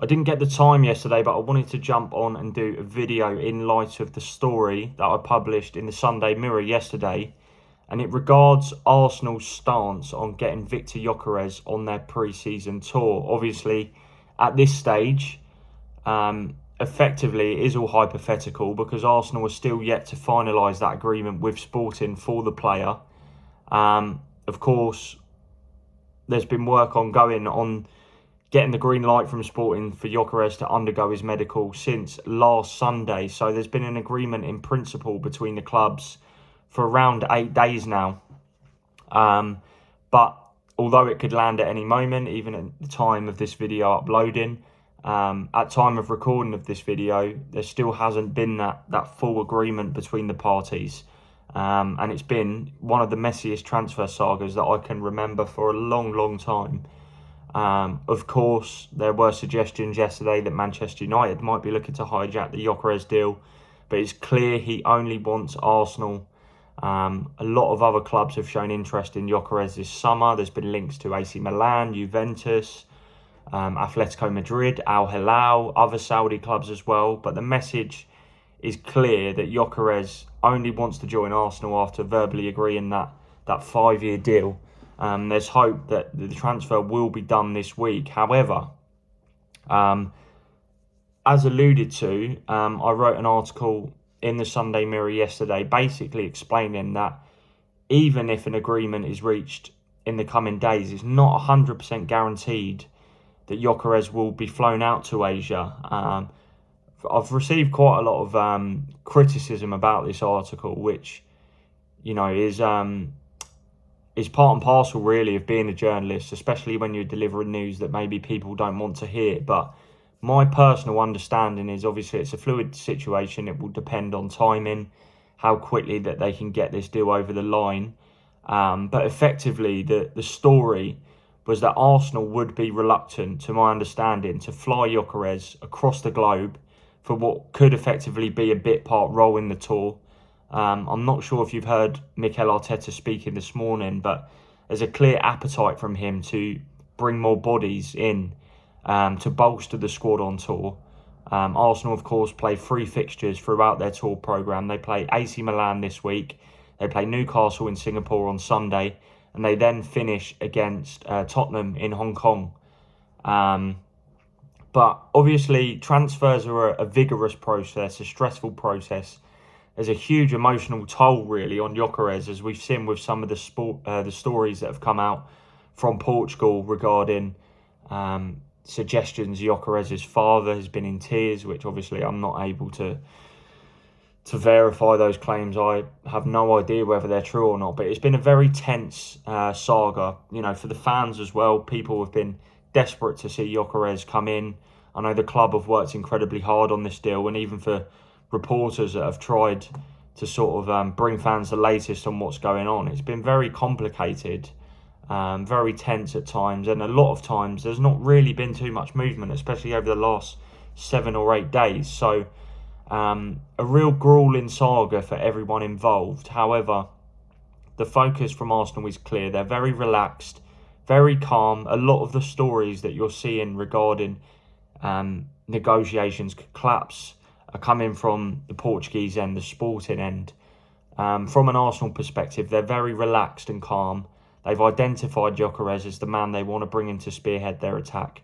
I didn't get the time yesterday, but I wanted to jump on and do a video in light of the story that I published in the Sunday Mirror yesterday. And it regards Arsenal's stance on getting Viktor Gyokeres on their pre-season tour. Obviously, at this stage, effectively, it is all hypothetical because Arsenal are still yet to finalise that agreement with Sporting for the player. Of course, there's been work ongoing on getting the green light from Sporting for Gyokeres to undergo his medical since last Sunday. So there's been an agreement in principle between the clubs for around 8 days now. But although it could land at any moment, even at the time of this video uploading, at time of recording of this video, there still hasn't been that full agreement between the parties. And it's been one of the messiest transfer sagas that I can remember for a long, long time. Of course, there were suggestions yesterday that Manchester United might be looking to hijack the Gyokeres deal, but it's clear he only wants Arsenal. A lot of other clubs have shown interest in Gyokeres this summer. There's been links to AC Milan, Juventus, Atletico Madrid, Al Hilal, other Saudi clubs as well. But the message is clear that Gyokeres only wants to join Arsenal after verbally agreeing that 5-year deal. There's hope that the transfer will be done this week. However, as alluded to, I wrote an article in the Sunday Mirror yesterday basically explaining that even if an agreement is reached in the coming days, it's not 100% guaranteed that Gyokeres will be flown out to Asia. I've received quite a lot of criticism about this article, which, is part and parcel really of being a journalist, especially when you're delivering news that maybe people don't want to hear. But my personal understanding is obviously it's a fluid situation. It will depend on timing, how quickly that they can get this deal over the line. But effectively, the story was that Arsenal would be reluctant, to my understanding, to fly Gyokeres across the globe for what could effectively be a bit part role in the tour. I'm not sure if you've heard Mikel Arteta speaking this morning, but there's a clear appetite from him to bring more bodies in to bolster the squad on tour. Arsenal, of course, play 3 fixtures throughout their tour programme. They play AC Milan this week, they play Newcastle in Singapore on Sunday, and they then finish against Tottenham in Hong Kong. But obviously, transfers are a vigorous process, a stressful process. There's a huge emotional toll, really, on Gyokeres, as we've seen with some of the stories that have come out from Portugal regarding suggestions Gyokeres' father has been in tears, which obviously I'm not able to verify those claims. I have no idea whether they're true or not, but it's been a very tense saga, for the fans as well. People have been desperate to see Gyokeres come in. I know the club have worked incredibly hard on this deal, and even for reporters that have tried to sort of bring fans the latest on what's going on, it's been very complicated, very tense at times, and a lot of times there's not really been too much movement, especially over the last 7 or 8 days. So a real grueling saga for everyone involved. However, the focus from Arsenal is clear. They're very relaxed, very calm. A lot of the stories that you're seeing regarding negotiations could collapse are coming from the Portuguese end, the Sporting end. From an Arsenal perspective, they're very relaxed and calm. They've identified Gyokeres as the man they want to bring in to spearhead their attack.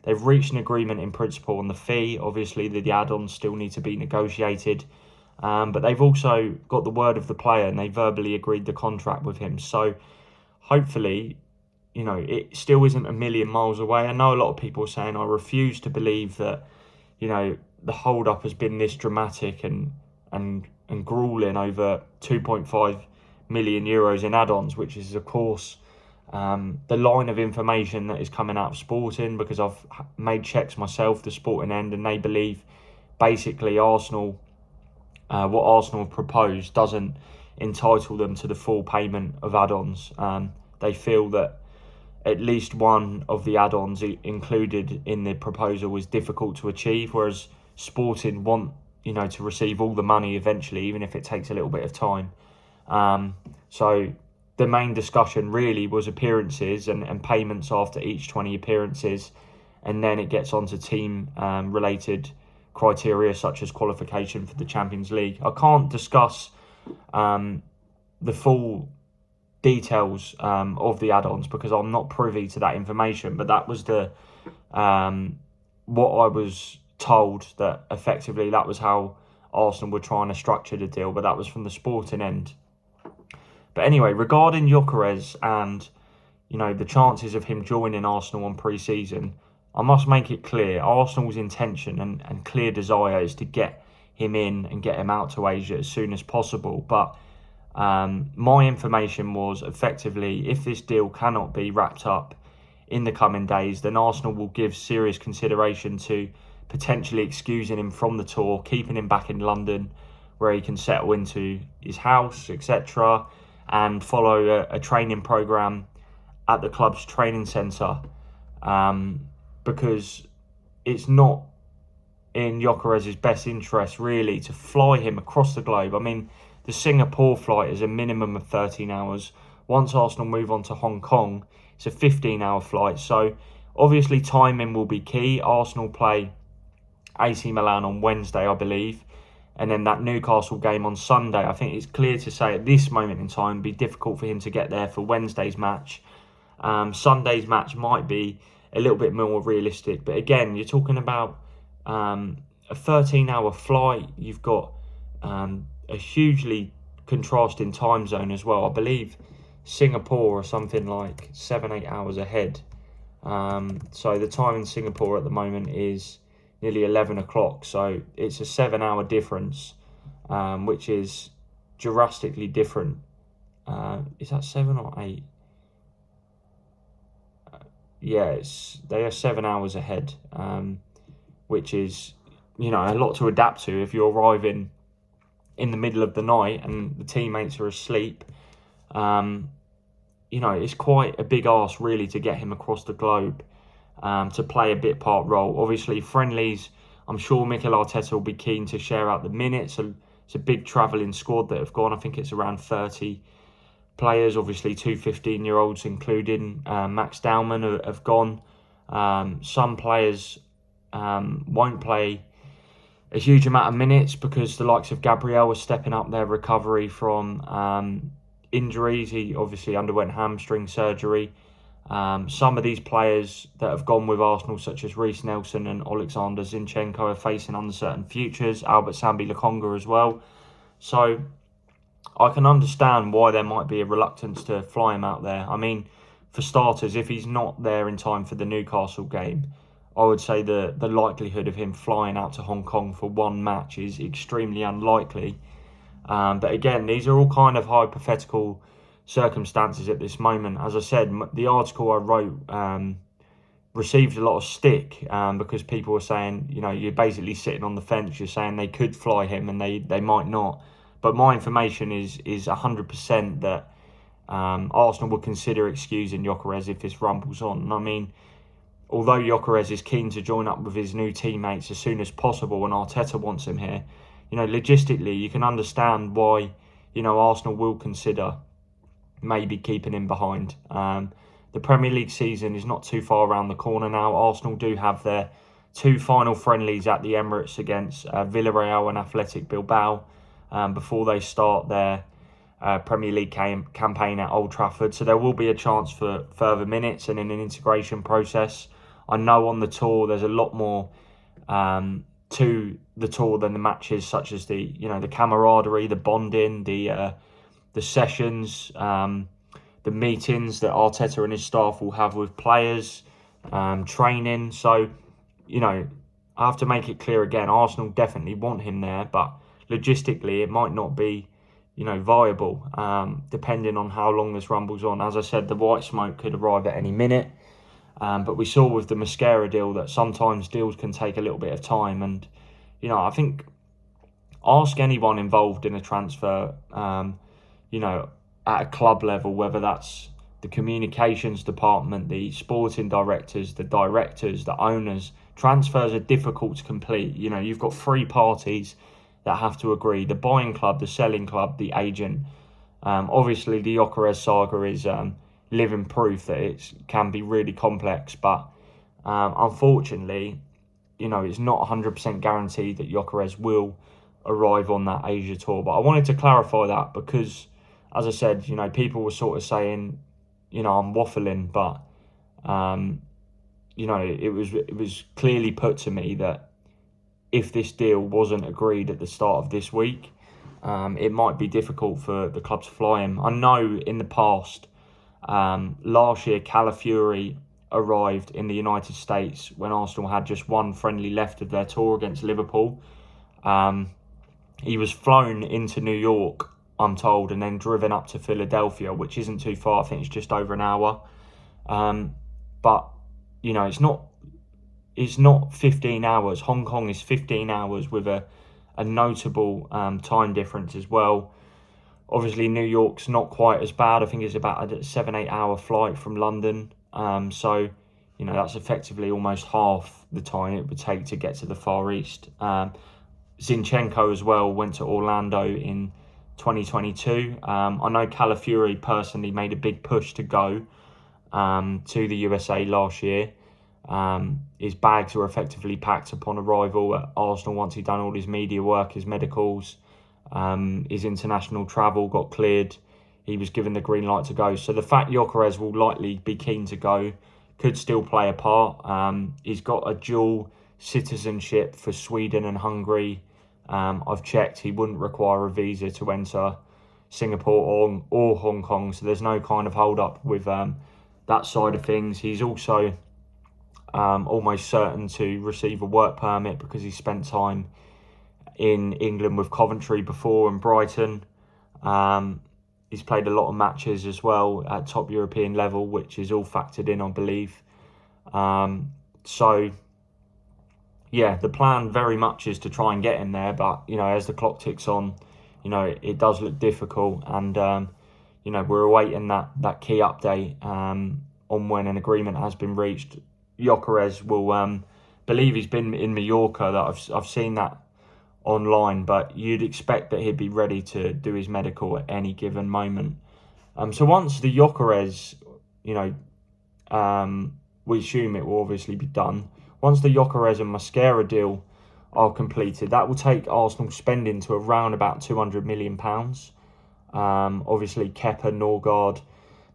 They've reached an agreement in principle on the fee. Obviously, the add-ons still need to be negotiated. But they've also got the word of the player, and they verbally agreed the contract with him. So hopefully, it still isn't a million miles away. I know a lot of people are saying, I refuse to believe that, the hold-up has been this dramatic and grueling over 2.5 million euros in add-ons, which is, of course, the line of information that is coming out of Sporting, because I've made checks myself, the Sporting end, and they believe basically Arsenal, what Arsenal have proposed doesn't entitle them to the full payment of add-ons. They feel that at least one of the add-ons included in the proposal was difficult to achieve, whereas Sporting want, to receive all the money eventually, even if it takes a little bit of time. So the main discussion really was appearances and payments after each 20 appearances. and then it gets onto team related criteria such as qualification for the Champions League. I can't discuss the full details of the add-ons because I'm not privy to that information, but that was the what I was told, that effectively that was how Arsenal were trying to structure the deal, but that was from the sporting end. But anyway, regarding Gyokeres and the chances of him joining Arsenal on pre-season, I must make it clear Arsenal's intention and clear desire is to get him in and get him out to Asia as soon as possible. But my information was effectively, if this deal cannot be wrapped up in the coming days, then Arsenal will give serious consideration to potentially excusing him from the tour, keeping him back in London where he can settle into his house, etc., and follow a training programme at the club's training centre, because it's not in Gyokeres' best interest really to fly him across the globe. I mean, the Singapore flight is a minimum of 13 hours. Once Arsenal move on to Hong Kong, it's a 15-hour flight. So obviously timing will be key. Arsenal play AC Milan on Wednesday, I believe, and then that Newcastle game on Sunday. I think it's clear to say at this moment in time it'd be difficult for him to get there for Wednesday's match. Sunday's match might be a little bit more realistic, but again, you're talking about a 13-hour flight. You've got a hugely contrasting time zone as well. I believe Singapore or something like 7-8 hours ahead. So the time in Singapore at the moment is nearly 11 o'clock. So it's a 7-hour difference, which is drastically different. Is that 7 or 8? Yeah, they are 7 hours ahead, which is, a lot to adapt to if you're arriving in the middle of the night and the teammates are asleep. It's quite a big ask really to get him across the globe to play a bit part role. Obviously, friendlies, I'm sure Mikel Arteta will be keen to share out the minutes. So it's a big travelling squad that have gone. I think it's around 30 players, obviously 2 15-year-olds, including Max Dowman, have gone. Some players won't play a huge amount of minutes because the likes of Gabriel are stepping up their recovery from injuries. He obviously underwent hamstring surgery. Some of these players that have gone with Arsenal, such as Reiss Nelson and Alexander Zinchenko, are facing uncertain futures. Albert Sambi Lokonga as well. So I can understand why there might be a reluctance to fly him out there. I mean, for starters, if he's not there in time for the Newcastle game, I would say the likelihood of him flying out to Hong Kong for one match is extremely unlikely. But again, these are all kind of hypothetical circumstances at this moment. As I said, the article I wrote received a lot of stick because people were saying, you're basically sitting on the fence. You're saying they could fly him and they might not. But my information is 100% that Arsenal would consider excusing Gyokeres if this rumbles on. And I mean, although Gyokeres is keen to join up with his new teammates as soon as possible and Arteta wants him here, logistically, you can understand why, Arsenal will consider maybe keeping him behind. The Premier League season is not too far around the corner now. Arsenal do have their 2 final friendlies at the Emirates against Villarreal and Athletic Bilbao before they start their Premier League campaign at Old Trafford. So there will be a chance for further minutes and in an integration process. I know on the tour there's a lot more to the tour than the matches, such as the camaraderie, the bonding, the sessions, the meetings that Arteta and his staff will have with players, training. So, I have to make it clear again, Arsenal definitely want him there, but logistically it might not be, viable, depending on how long this rumbles on. As I said, the white smoke could arrive at any minute. But we saw with the Mosquera deal that sometimes deals can take a little bit of time. And, I think ask anyone involved in a transfer, at a club level, whether that's the communications department, the sporting directors, the owners. Transfers are difficult to complete. You've got 3 parties that have to agree: the buying club, the selling club, the agent. Obviously, the Gyokeres saga is living proof that it can be really complex, but Unfortunately, it's not 100% guaranteed that Gyokeres will arrive on that Asia tour. But I wanted to clarify that because, as I said, people were sort of saying, I'm waffling, but it was clearly put to me that if this deal wasn't agreed at the start of this week, it might be difficult for the club to fly him. I know in the past, last year, Calafiori arrived in the United States when Arsenal had just one friendly left of their tour against Liverpool. He was flown into New York, I'm told, and then driven up to Philadelphia, which isn't too far. I think it's just over an hour. But it's not 15 hours. Hong Kong is 15 hours with a notable time difference as well. Obviously, New York's not quite as bad. I think it's about a 7-8 hour flight from London. So, that's effectively almost half the time it would take to get to the Far East. Zinchenko as well went to Orlando in 2022. I know Calafiori personally made a big push to go to the USA last year. His bags were effectively packed upon arrival at Arsenal once he'd done all his media work, his medicals. His international travel got cleared. He was given the green light to go. So the fact Gyokeres will likely be keen to go could still play a part. He's got a dual citizenship for Sweden and Hungary. I've checked, he wouldn't require a visa to enter Singapore or Hong Kong. So there's no kind of hold up with that side of things. He's also almost certain to receive a work permit because he spent time in England with Coventry before and Brighton. He's played a lot of matches as well at top European level, which is all factored in, I believe. So, yeah, the plan very much is to try and get him there. But, as the clock ticks on, it does look difficult. And, we're awaiting that key update on when an agreement has been reached. Gyokeres will believe he's been in Mallorca. That I've seen that online, but you'd expect that he'd be ready to do his medical at any given moment. So once the Gyokeres, we assume it will obviously be done. Once the Gyokeres and Mosquera deal are completed, that will take Arsenal spending to around about £200 million. Obviously, Kepa, Norgard,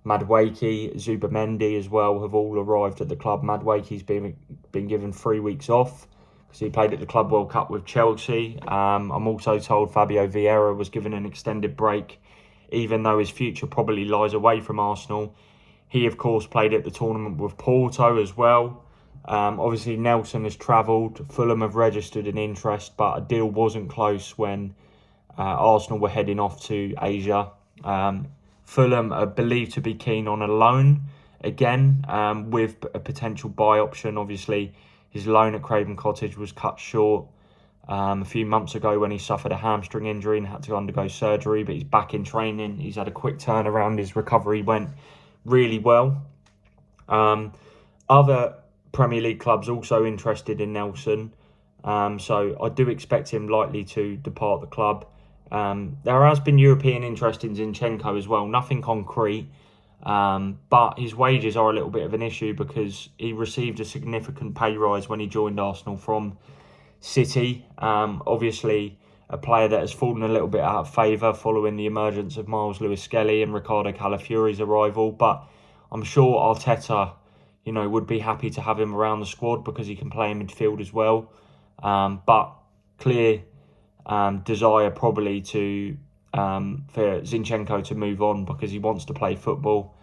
Madueke, Zubamendi as well have all arrived at the club. Madueke's been given 3 weeks off because he played at the Club World Cup with Chelsea. I'm also told Fabio Vieira was given an extended break, even though his future probably lies away from Arsenal. He, of course, played at the tournament with Porto as well. Obviously, Nelson has travelled. Fulham have registered an interest, but a deal wasn't close when Arsenal were heading off to Asia. Fulham are believed to be keen on a loan again, with a potential buy option. Obviously, his loan at Craven Cottage was cut short a few months ago when he suffered a hamstring injury and had to undergo surgery, but he's back in training. He's had a quick turnaround. His recovery went really well. Other Premier League clubs also interested in Nelson, so I do expect him likely to depart the club. There has been European interest in Zinchenko as well, nothing concrete, but his wages are a little bit of an issue because he received a significant pay rise when he joined Arsenal from City. Obviously, a player that has fallen a little bit out of favour following the emergence of Miles Lewis-Skelly and Ricardo Calafiori's arrival, but I'm sure Arteta, would be happy to have him around the squad because he can play in midfield as well. But clear desire probably for Zinchenko to move on because he wants to play football.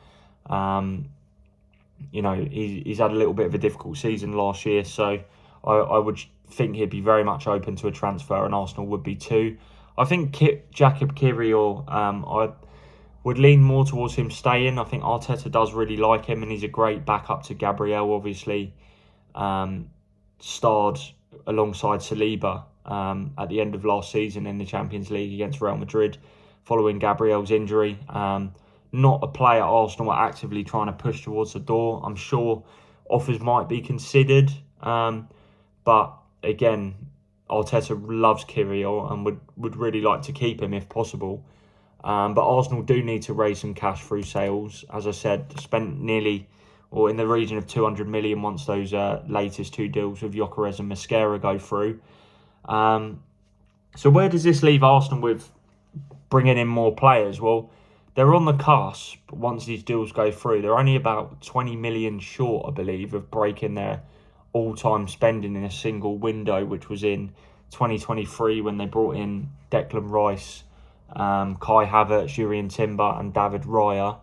He's had a little bit of a difficult season last year, so I would think he'd be very much open to a transfer, and Arsenal would be too. I think Jakub Kiwior, I would lean more towards him staying. I think Arteta does really like him, and he's a great backup to Gabriel, obviously. Starred alongside Saliba at the end of last season in the Champions League against Real Madrid following Gabriel's injury. Not a player Arsenal are actively trying to push towards the door. I'm sure offers might be considered, but again, Arteta loves Kiwior and would really like to keep him if possible. But Arsenal do need to raise some cash through sales. As I said, spent nearly or in the region of 200 million once those latest two deals with Gyokeres and Mosquera go through. So where does this leave Arsenal with bringing in more players? Well, they're on the cusp. Once these deals go through, they're only about 20 million short, I believe, of breaking their all-time spending in a single window, which was in 2023 when they brought in Declan Rice, Kai Havertz, Jurrien Timber and David Raya.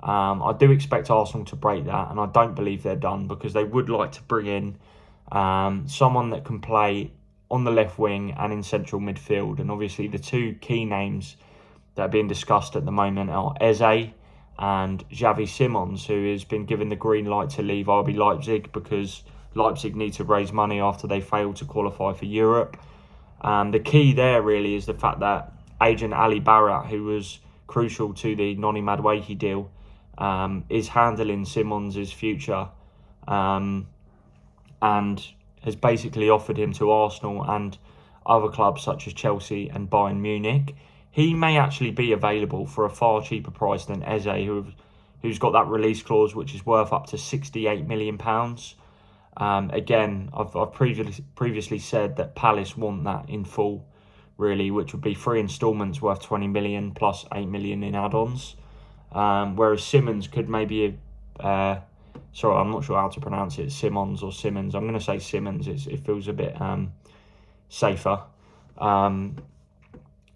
I do expect Arsenal to break that, and I don't believe they're done, because they would like to bring in someone that can play on the left wing and in central midfield. And obviously the two key names that are being discussed at the moment are Eze and Xavi Simons, who has been given the green light to leave RB Leipzig because Leipzig need to raise money after they failed to qualify for Europe. The key there really is the fact that agent Ali Barat, who was crucial to the Noni Madueke deal, is handling Simons' future and has basically offered him to Arsenal and other clubs such as Chelsea and Bayern Munich. He may actually be available for a far cheaper price than Eze, who's got that release clause, which is worth up to £68 million. Again, I've previously said that Palace want that in full, really, which would be 3 instalments worth 20 million plus 8 million in add-ons. Whereas Simons could maybe... sorry, I'm not sure how to pronounce it, Simons or Simmons. I'm going to say Simons. It feels a bit safer.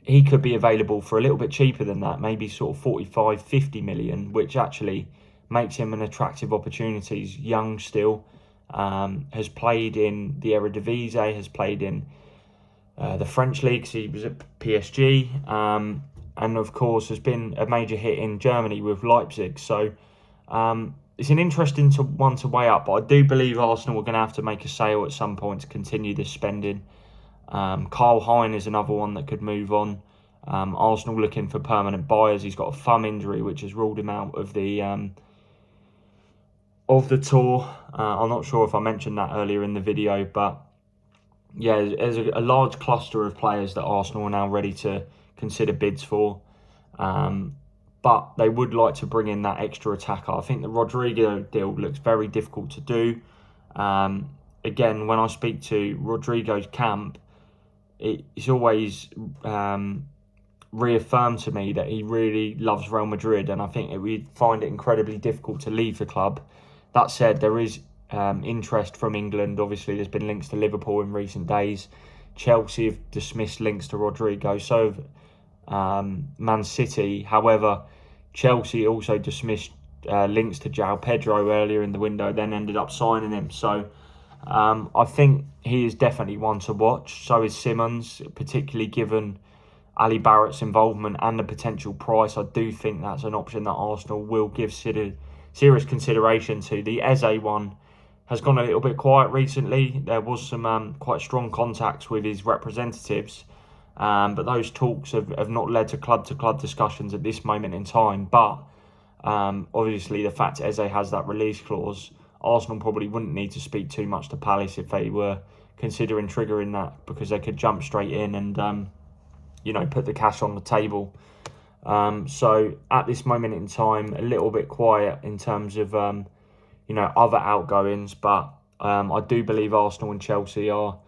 He could be available for a little bit cheaper than that, maybe sort of 45, 50 million, which actually makes him an attractive opportunity. He's young still, has played in the Eredivisie, has played in the French leagues. He was at PSG, and of course has been a major hit in Germany with Leipzig. So it's an interesting one to weigh up, but I do believe Arsenal are going to have to make a sale at some point to continue this spending. Karl Hein is another one that could move on. Arsenal looking for permanent buyers. He's got a thumb injury, which has ruled him out of the tour. I'm not sure if I mentioned that earlier in the video, but yeah, there's a large cluster of players that Arsenal are now ready to consider bids for. But they would like to bring in that extra attacker. I think the Rodrigo deal looks very difficult to do. Again, when I speak to Rodrigo's camp, it's always reaffirmed to me that he really loves Real Madrid, and I think we'd find it incredibly difficult to leave the club. That said, there is interest from England. Obviously, there's been links to Liverpool in recent days. Chelsea have dismissed links to Rodrigo, so have Man City. However, Chelsea also dismissed links to João Pedro earlier in the window, then ended up signing him. So I think he is definitely one to watch. So is Simons, particularly given Ali Barrett's involvement and the potential price. I do think that's an option that Arsenal will give serious consideration to. The Eze one has gone a little bit quiet recently. There was some quite strong contacts with his representatives, but those talks have not led to club-to-club discussions at this moment in time. But obviously the fact Eze has that release clause, Arsenal probably wouldn't need to speak too much to Palace if they were considering triggering that, because they could jump straight in and put the cash on the table. So at this moment in time, a little bit quiet in terms of other outgoings, but I do believe Arsenal and Chelsea are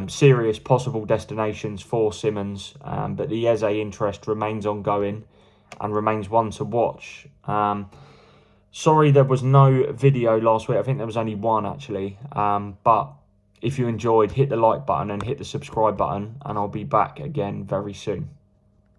serious possible destinations for Simons, but the Eze interest remains ongoing and remains one to watch. Sorry there was no video last week. I think there was only one actually, but if you enjoyed, hit the like button and hit the subscribe button, and I'll be back again very soon.